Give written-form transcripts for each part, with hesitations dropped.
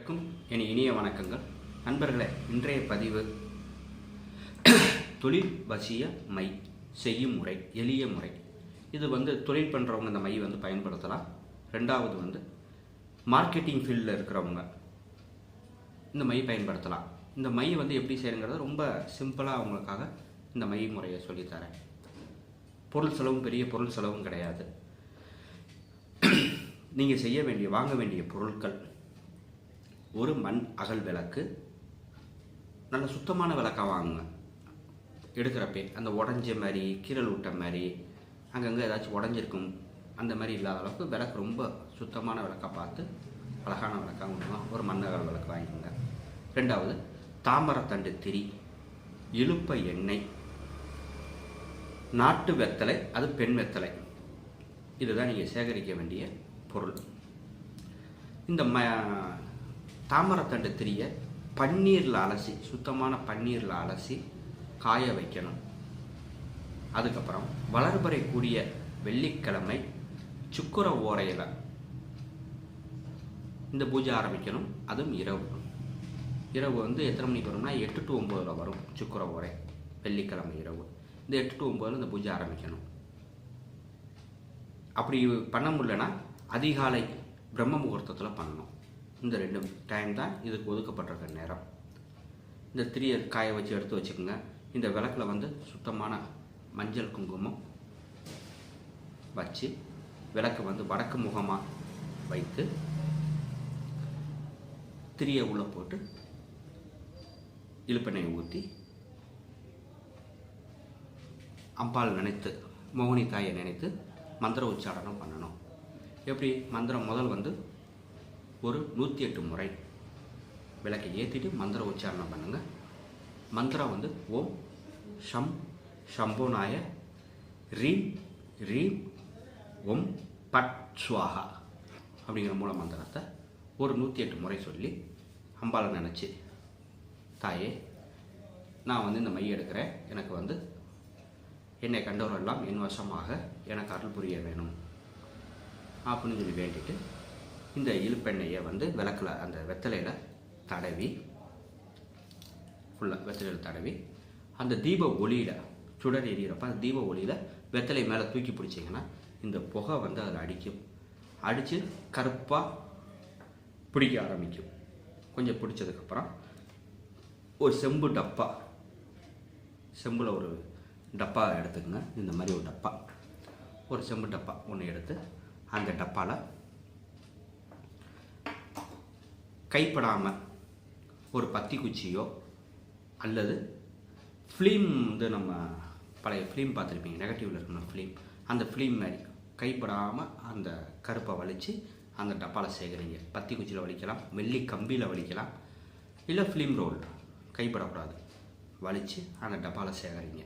அனைவருக்கும் என் இனிய வணக்கங்கள். நண்பர்களே, இன்றைய பதிவு தொழில் வசிய மை செய்யும் முறை, எளிய முறை. இது தொழில் பண்ணுறவங்க இந்த மை பயன்படுத்தலாம். ரெண்டாவது மார்க்கெட்டிங் ஃபீல்டில் இருக்கிறவங்க இந்த மை பயன்படுத்தலாம். இந்த மை எப்படி செய்யணுங்கிறத ரொம்ப சிம்பிளாக அவங்களுக்காக இந்த மை முறையை சொல்லித்தரேன். பொருள் செலவும் பெரிய பொருள் செலவும் கிடையாது. நீங்கள் வாங்க வேண்டிய பொருட்கள்: ஒரு மண் அகல் விளக்கு, நல்ல சுத்தமான விளக்காக வாங்குங்க. எடுக்கிறப்பே அந்த உடஞ்ச மாதிரி, கீரல் விட்ட மாதிரி, அங்கங்கே ஏதாச்சும் உடஞ்சிருக்கும் அந்த மாதிரி இல்லாத அளவுக்கு விளக்கு ரொம்ப சுத்தமான விளக்காக பார்த்து அழகான விளக்காக வாங்கலாம். ஒரு மண் அகல் விளக்கு வாங்கிக்கோங்க. ரெண்டாவது, தாமரத்தண்டு திரி, இலுப்பை எண்ணெய், நாட்டு வெத்தலை, அது பெண் வெத்தலை. இதுதான் நீங்கள் சேகரிக்க வேண்டிய பொருள். இந்த தாமரத்தண்டு திரியை பன்னீரில் அலசி, சுத்தமான பன்னீரில் அலசி காய வைக்கணும். அதுக்கப்புறம் வளர்பறை கூடிய வெள்ளிக்கிழமை சுக்கிர ஓரையில் இந்த பூஜை ஆரம்பிக்கணும். அதுவும் இரவு எத்தனை மணிக்கு வரும்னா 8 to 9 வரும் சுக்கிர ஓரை. வெள்ளிக்கிழமை இரவு இந்த 8 to 9 இந்த பூஜை ஆரம்பிக்கணும். அப்படி பண்ண முடியலன்னா அதிகாலை பிரம்ம முகூர்த்தத்தில் பண்ணணும். இந்த 2 டைம் தான் இதுக்கு ஒதுக்கப்பட்டிருக்க நேரம். இந்த திரியை காய வச்சு எடுத்து வச்சுக்கோங்க. இந்த விளக்கில் சுத்தமான மஞ்சள் குங்குமம் வச்சு விளக்கு வடக்கு முகமாக வைத்து திரியை உள்ளே போட்டு இழுப்பெண்ணெயை ஊற்றி அம்பாள் நினைத்து, மோகினி தாயை நினைத்து மந்திர உச்சாரணம் பண்ணணும். எப்படி மந்திரம்? முதல் ஒரு 108 முறை விளக்கை ஏற்றிட்டு மந்திர உச்சாரணம் பண்ணுங்கள். மந்திரம் ஓம் ஷம் ஷம்போநாய ரீம் ரீம் ஓம் பட் ஸ்வாஹா அப்படிங்கிற மூல மந்திரத்தை ஒரு 108 முறை சொல்லி அம்பாளை நினச்சி, தாயே, நான் இந்த மை எடுக்கிறேன், எனக்கு என்னை கண்டவரெல்லாம் என் வசமாக எனக்கு அருள் புரிய வேணும் அப்படின்னு சொல்லி வேண்டிட்டு இந்த இழுப்பெண்ணெயை விளக்கில் அந்த வெத்தலையில் தடவி, ஃபுல்லாக வெத்தலையில் தடவி அந்த தீப ஒளியில், சுடர் எரியிறப்ப அந்த தீப ஒளியில் வெத்தலை மேலே தூக்கி பிடிச்சிங்கன்னா இந்த புகை அதில் அடித்து கருப்பாக பிடிக்க ஆரம்பிக்கும். கொஞ்சம் பிடிச்சதுக்கப்புறம் ஒரு செம்பு டப்பா, செம்பில் ஒரு டப்பா எடுத்துக்கங்க. இந்த மாதிரி ஒரு டப்பா, ஒரு செம்பு டப்பா ஒன்று எடுத்து அந்த டப்பாவில் கைப்படாமல் ஒரு பத்தி குச்சியோ அல்லது ஃபிலிம் நம்ம பழைய ஃபிலிம் பார்த்துருப்பீங்க, நெகட்டிவில் இருக்கணும் ஃபிலிம், அந்த ஃபிலிம் மாதிரி கைப்படாமல் அந்த கருப்பை வலித்து அந்த டப்பாவில் சேகரிங்க. பத்தி குச்சியில் வலிக்கலாம், வெள்ளி கம்பியில் வலிக்கலாம், இல்லை ஃபிலிம் ரோல் கைப்படக்கூடாது, வலித்து அந்த டப்பாவில் சேகரிங்க.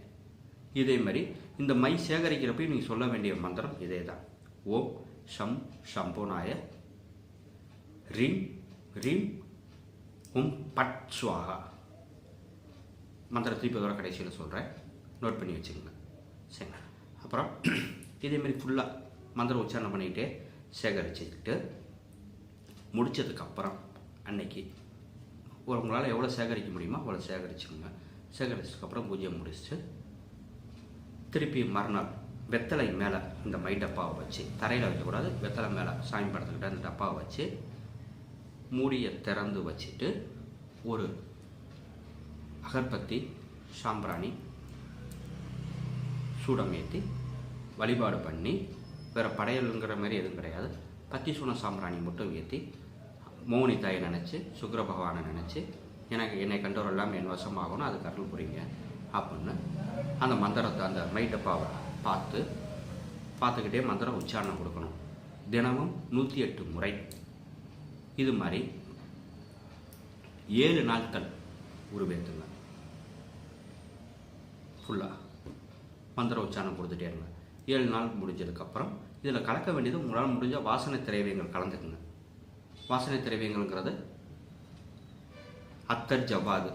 இதே மாதிரி இந்த மை சேகரிக்கிறப்ப நீங்கள் சொல்ல வேண்டிய மந்திரம் இதே தான். ஓம் ஷம் ஷம்போநாய ரீம் ரீம் ஓம் பட் ஸ்வாஹா. மந்திர திருப்பி கடைசியில் சொல்கிறேன், நோட் பண்ணி வச்சுக்கோங்க. சரிங்க. அப்புறம் இதேமாரி ஃபுல்லாக மந்திர உச்சாரணம் பண்ணிக்கிட்டே சேகரிச்சுக்கிட்டு முடித்ததுக்கப்புறம் அன்னைக்கு உங்களால் எவ்வளோ சேகரிக்க முடியுமோ அவ்வளோ சேகரிச்சுக்கோங்க. சேகரிச்சதுக்கப்புறம் பூஜையை முடிச்சுட்டு திருப்பி மறுநாள் வெத்தலை மேலே இந்த மை டப்பாவை வச்சு, தரையில் வைக்கக்கூடாது, வெத்தலை மேலே சாமி படத்துக்கிட்ட அந்த டப்பாவை வச்சு மூடியை திறந்து வச்சுட்டு ஒரு அகர்பத்தி, சாம்பிராணி, சூடம் ஏற்றி வழிபாடு பண்ணி, வேறு படையலுங்கிற மாதிரி எதுவும் கிடையாது, பத்தி சூடம் சாம்பிராணி மட்டும் ஏற்றி மோகினி தாயை நினச்சி, சுக்கிர பகவானை நினச்சி, என்னை கண்டவரெல்லாம் என் வசமாகணும், அதுக்கு அருள் புரியுங்க அப்படின்னு அந்த மந்திரத்தை, அந்த மை டப்பாவை பார்த்துக்கிட்டே மந்திரம் உச்சாரணம் கொடுக்கணும். தினமும் 108 முறை. இது மாதிரி 7 நாட்கள் உருவேற்றுங்க. ஃபுல்லாக மந்திர உச்சாரணம் கொடுத்துட்டே இருங்க. 7 நாள் முடிஞ்சதுக்கப்புறம் இதில் கலக்க வேண்டியது உங்களால் முடிஞ்ச வாசனை திரவியங்கள் கலந்துக்குங்க. வாசனை திரவியங்கள்ங்கிறது அத்தர், ஜவ்வாது,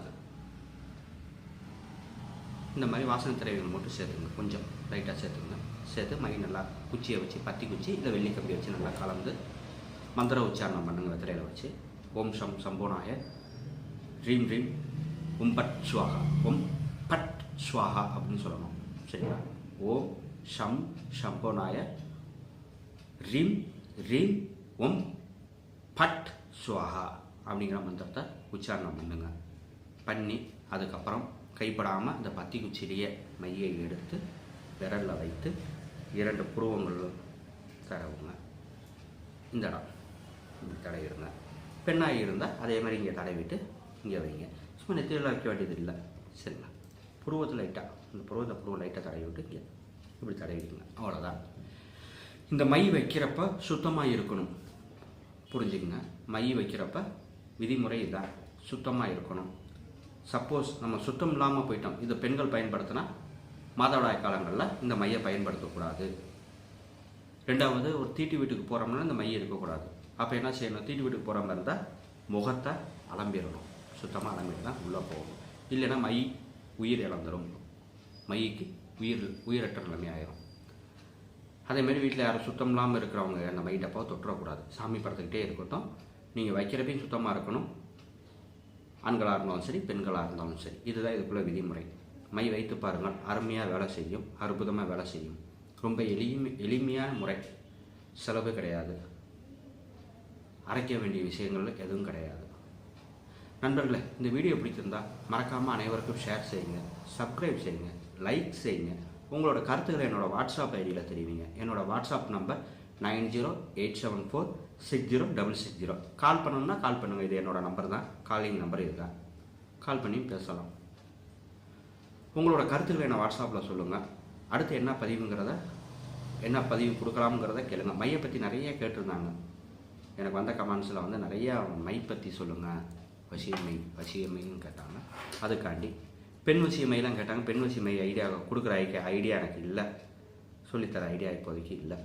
இந்த மாதிரி வாசனை திரவியங்கள் மட்டும் சேர்த்துங்க. கொஞ்சம் லைட்டாக சேர்த்துங்க. சேர்த்து மை நல்லா குச்சியை வச்சு, பத்தி குச்சி இல்லை வெள்ளி கம்பி வச்சு நல்லா கலந்து மந்திர உச்சாரணம் பண்ணுங்கள் வெத்தலையில் வச்சு. ஓம் ஷம் சம்போனாய ரீம் ரீம் பட் ஸ்வாஹா. ஓம் பட் ஸ்வாஹா அப்படின்னு சொல்லணும். சரிங்களா? ஓம் ஷம் சம்போனாய ரீம் ரீம் ஓம் பட் ஸ்வாஹா அப்படிங்கிற மந்திரத்தை உச்சாரணம் பண்ணுங்க. பண்ணி அதுக்கப்புறம் கைப்படாமல் இந்த பத்தி குச்சிலேயே மையை எடுத்து விரலில் வைத்து 2 புருவங்களும் தடவுங்க. இந்த இடம் இப்படி தடவிடுங்க. பெண்ணாகி இருந்தால் அதே மாதிரி இங்கே தடவிட்டு இங்கே வைங்க. சும்மா நெத்தியில் வைக்க வேண்டியது இல்லை. சரிங்களா? புருவத்தில் லைட்டாக இந்த புருவம் லைட்டாக தடவி விட்டு இங்கே இப்படி தடவிடுங்க. அவ்வளோதான். இந்த மை வைக்கிறப்ப சுத்தமாக இருக்கணும். புரிஞ்சுக்குங்க. மை வைக்கிறப்ப விதிமுறை இதுதான், சுத்தமாக இருக்கணும். சப்போஸ் நம்ம சுத்தம் இல்லாமல் போயிட்டோம், இது பெண்கள் பயன்படுத்தினா மாதவிடாய் காலங்களில் இந்த மையை பயன்படுத்தக்கூடாது. 2வது, ஒரு தீட்டு வீட்டுக்கு போகிறோம்னா இந்த மையை இருக்கக்கூடாது. அப்போ என்ன செய்யணும்? தீட்டு வீட்டுக்கு போகிற மாதிரி இருந்தால் முகத்தை அலம்பிடணும். சுத்தமாக அலம்பிட்டு தான் உள்ளே போகணும். இல்லைன்னா மை உயிர் இழந்துடும். மைக்கு உயிரற்ற நிலைமை ஆயிரும். அதேமாரி வீட்டில் யாரும் சுத்தம் இல்லாமல் இருக்கிறவங்க அந்த மை டப்பாவை தொட்டுறக்கூடாது. சாமி படத்துக்கிட்டே இருக்கட்டும். நீங்கள் வைக்கிறப்பையும் சுத்தமாக இருக்கணும். ஆண்களாக இருந்தாலும் சரி, பெண்களாக இருந்தாலும் சரி. இதுதான் இதுக்குள்ள விதிமுறை. மை வைத்து பாருங்கள், அருமையாக வேலை செய்யும், அற்புதமாக வேலை செய்யும். ரொம்ப எளிமையான முறை, செலவு கிடையாது, அரைக்க வேண்டிய விஷயங்கள் எதுவும் கிடையாது. நண்பர்களே, இந்த வீடியோ பிடிச்சிருந்தா மறக்காமல் அனைவருக்கும் ஷேர் செய்யுங்க, சப்ஸ்கிரைப் செய்யுங்க, லைக் செய்யுங்க. உங்களோட கருத்துக்களை என்னோடய வாட்ஸ்அப் ஐடியில் தெரிவிங்க. என்னோடய வாட்ஸ்அப் நம்பர் 9087460660. கால் பண்ணணும்னா கால் பண்ணுங்கள். இது என்னோடய நம்பர் தான், காலிங் நம்பர் இது தான். கால் பண்ணி பேசலாம். உங்களோட கருத்துக்களை என்ன வாட்ஸ்அப்பில் சொல்லுங்கள். அடுத்து என்ன பதிவு கொடுக்கலாம்ங்கிறத கேளுங்க. மையை பற்றி நிறைய கேட்டிருந்தாங்க. எனக்கு வந்த கமெண்ட்ஸில் வந்து நிறையா மை பற்றி சொல்லுங்கள், வசியமைன்னு கேட்டாங்க. அதுக்காண்டி பெண் வசியமையெல்லாம் கேட்டாங்க. பெண் வசியமை ஐடியா கொடுக்குற ஐடியா எனக்கு இல்லை, சொல்லித்தர ஐடியா இப்போதைக்கு இல்லை.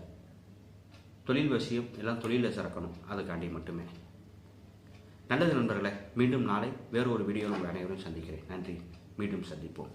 தொழில் வசியம் எல்லாம் தொழிலில் சிறக்கணும், அதுக்காண்டி மட்டுமே. நல்லது நண்பர்களே, மீண்டும் நாளை வேறு ஒரு வீடியோவில் உங்கள் அனைவரும் சந்திக்கிறேன். நன்றி. மீண்டும் சந்திப்போம்.